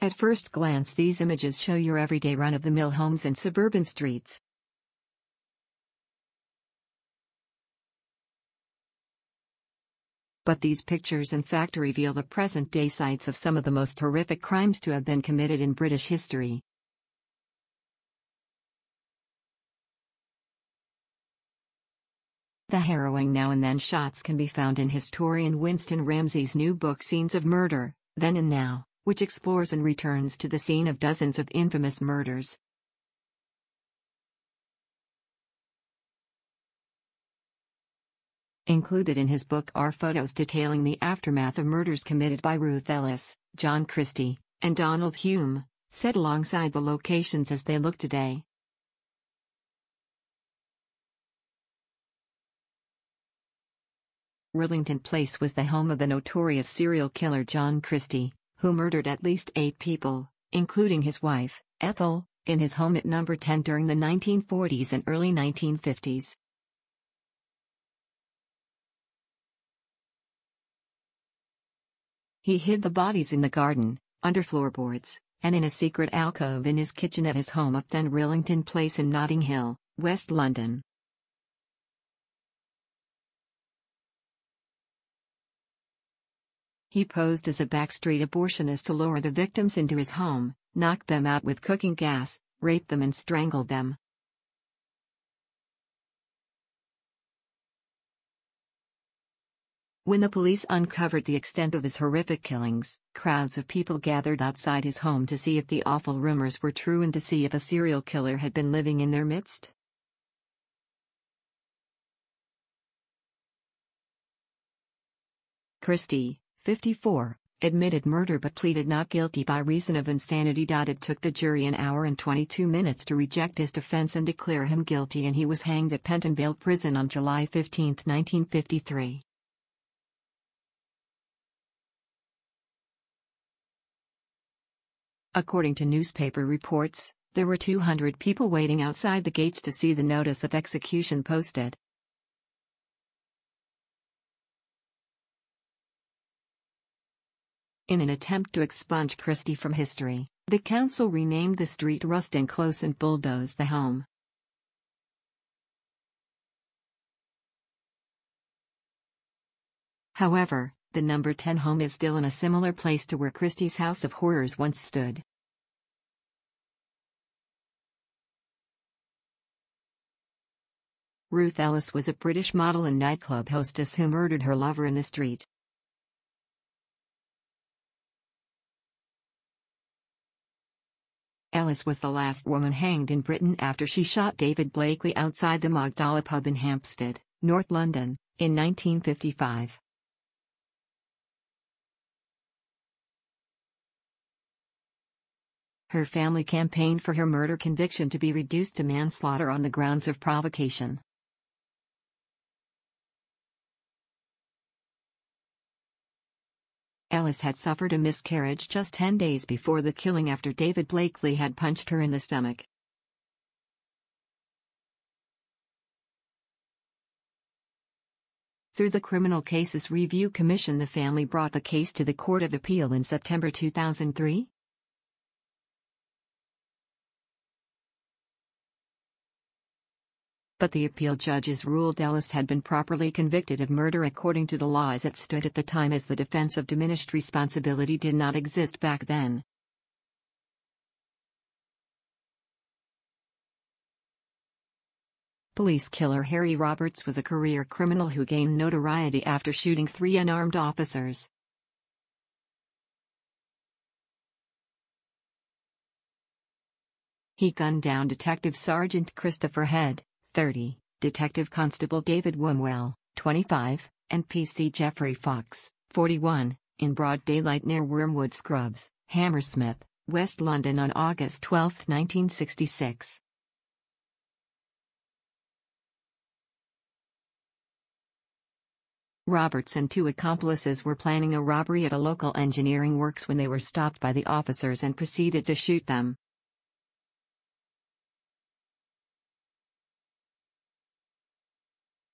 At first glance, these images show your everyday run-of-the-mill homes and suburban streets. But these pictures in fact reveal the present-day sites of some of the most horrific crimes to have been committed in British history. The harrowing now and then shots can be found in historian Winston Ramsey's new book Scenes of Murder, Then and Now, which explores and returns to the scene of dozens of infamous murders. Included in his book are photos detailing the aftermath of murders committed by Ruth Ellis, John Christie, and Donald Hume, set alongside the locations as they look today. Rillington Place was the home of the notorious serial killer John Christie, who murdered at least 8 people, including his wife, Ethel, in his home at No. 10 during the 1940s and early 1950s. He hid the bodies in the garden, under floorboards, and in a secret alcove in his kitchen at his home at Rillington Place in Notting Hill, West London. He posed as a backstreet abortionist to lure the victims into his home, knocked them out with cooking gas, raped them and strangled them. When the police uncovered the extent of his horrific killings, crowds of people gathered outside his home to see if the awful rumors were true and to see if a serial killer had been living in their midst. Christie, 54, admitted murder but pleaded not guilty by reason of insanity. It took the jury an hour and 22 minutes to reject his defense and declare him guilty, and he was hanged at Pentonville Prison on July 15, 1953. According to newspaper reports, there were 200 people waiting outside the gates to see the notice of execution posted. In an attempt to expunge Christie from history, the council renamed the street Ruston Close and bulldozed the home. However, the No. 10 home is still in a similar place to where Christie's House of Horrors once stood. Ruth Ellis was a British model and nightclub hostess who murdered her lover in the street. Ellis was the last woman hanged in Britain after she shot David Blakely outside the Magdala pub in Hampstead, North London, in 1955. Her family campaigned for her murder conviction to be reduced to manslaughter on the grounds of provocation. Ellis had suffered a miscarriage just 10 days before the killing after David Blakely had punched her in the stomach. Through the Criminal Cases Review Commission, the family brought the case to the Court of Appeal in September 2003. But the appeal judges ruled Ellis had been properly convicted of murder according to the law as it stood at the time, as the defense of diminished responsibility did not exist back then. Police killer Harry Roberts was a career criminal who gained notoriety after shooting 3 unarmed officers. He gunned down Detective Sergeant Christopher Head, 30, Detective Constable David Wombwell, 25, and PC Geoffrey Fox, 41, in broad daylight near Wormwood Scrubs, Hammersmith, West London on August 12, 1966. Roberts and 2 accomplices were planning a robbery at a local engineering works when they were stopped by the officers and proceeded to shoot them.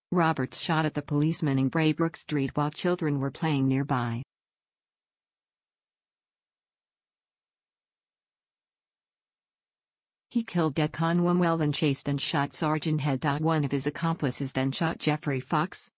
Roberts shot at the policemen in Braybrook Street while children were playing nearby. He killed Con Wombwell, then chased and shot Sergeant Head. One of his accomplices then shot Geoffrey Fox.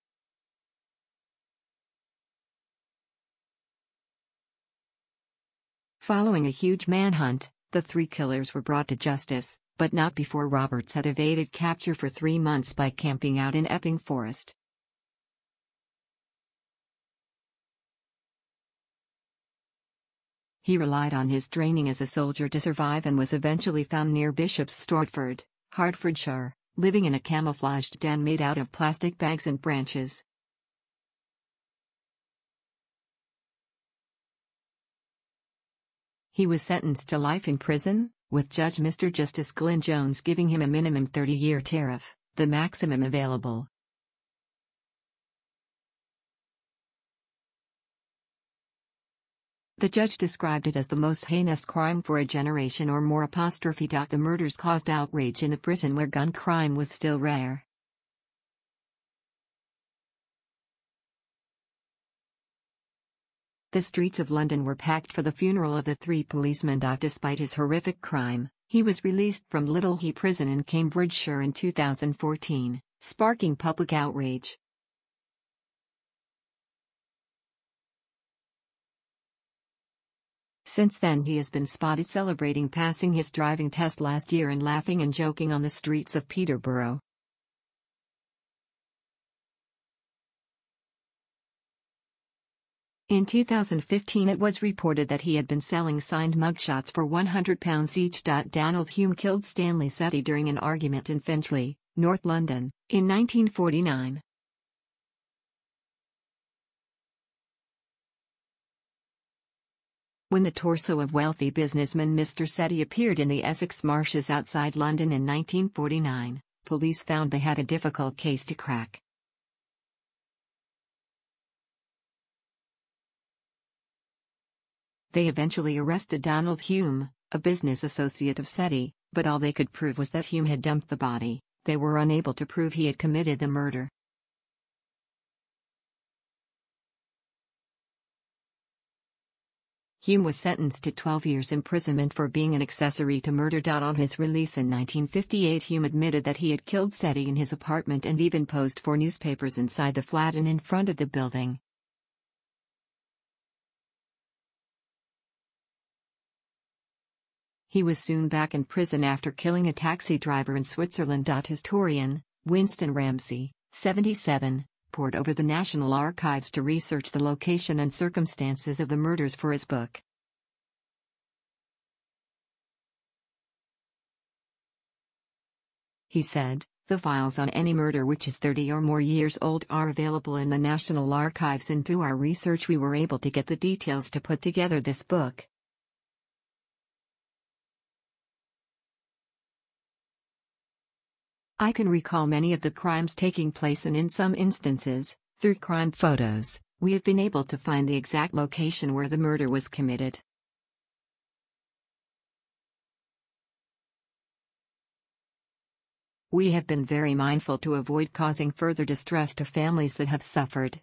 Following a huge manhunt, the three killers were brought to justice, but not before Roberts had evaded capture for 3 months by camping out in Epping Forest. He relied on his training as a soldier to survive and was eventually found near Bishop's Stortford, Hertfordshire, living in a camouflaged den made out of plastic bags and branches. He was sentenced to life in prison, with Judge Mr. Justice Glyn Jones giving him a minimum 30-year tariff, the maximum available. The judge described it as the most heinous crime for a generation or more. The murders caused outrage in a Britain where gun crime was still rare. The streets of London were packed for the funeral of the three policemen. Despite his horrific crime, he was released from London.He prison in Cambridgeshire in 2014, sparking public outrage. Since then he has been spotted celebrating passing his driving test last year and laughing and joking on the streets of Peterborough. In 2015 it was reported that he had been selling signed mugshots for £100 each. Donald Hume killed Stanley Setti during an argument in Finchley, North London, in 1949. When the torso of wealthy businessman Mr. Setti appeared in the Essex marshes outside London in 1949, police found they had a difficult case to crack. They eventually arrested Donald Hume, a business associate of Setti, but all they could prove was that Hume had dumped the body. They were unable to prove he had committed the murder. Hume was sentenced to 12 years imprisonment for being an accessory to murder. On his release in 1958, Hume admitted that he had killed Setti in his apartment and even posed for newspapers inside the flat and in front of the building. He was soon back in prison after killing a taxi driver in Switzerland. Historian Winston Ramsey, 77, pored over the National Archives to research the location and circumstances of the murders for his book. He said, "The files on any murder which is 30 or more years old are available in the National Archives, and through our research we were able to get the details to put together this book." I can recall many of the crimes taking place, and in some instances, through crime photos, we have been able to find the exact location where the murder was committed. We have been very mindful to avoid causing further distress to families that have suffered.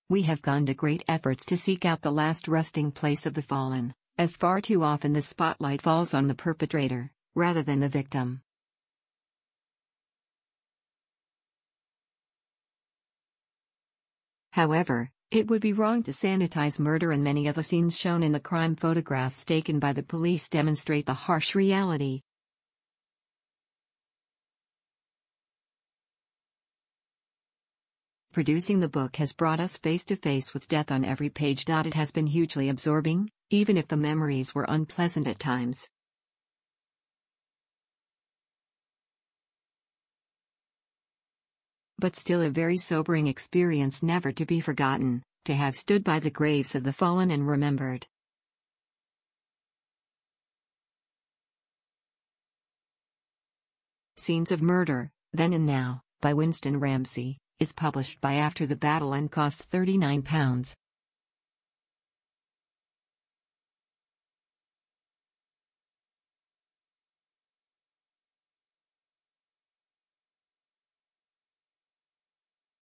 We have gone to great efforts to seek out the last resting place of the fallen, as far too often the spotlight falls on the perpetrator, rather than the victim. However, it would be wrong to sanitize murder, and many of the scenes shown in the crime photographs taken by the police demonstrate the harsh reality. Producing the book has brought us face to face with death on every page. It has been hugely absorbing, even if the memories were unpleasant at times. But still a very sobering experience, never to be forgotten, to have stood by the graves of the fallen and remembered. Scenes of Murder, Then and Now, by Winston Ramsey, is published by After the Battle and costs £39.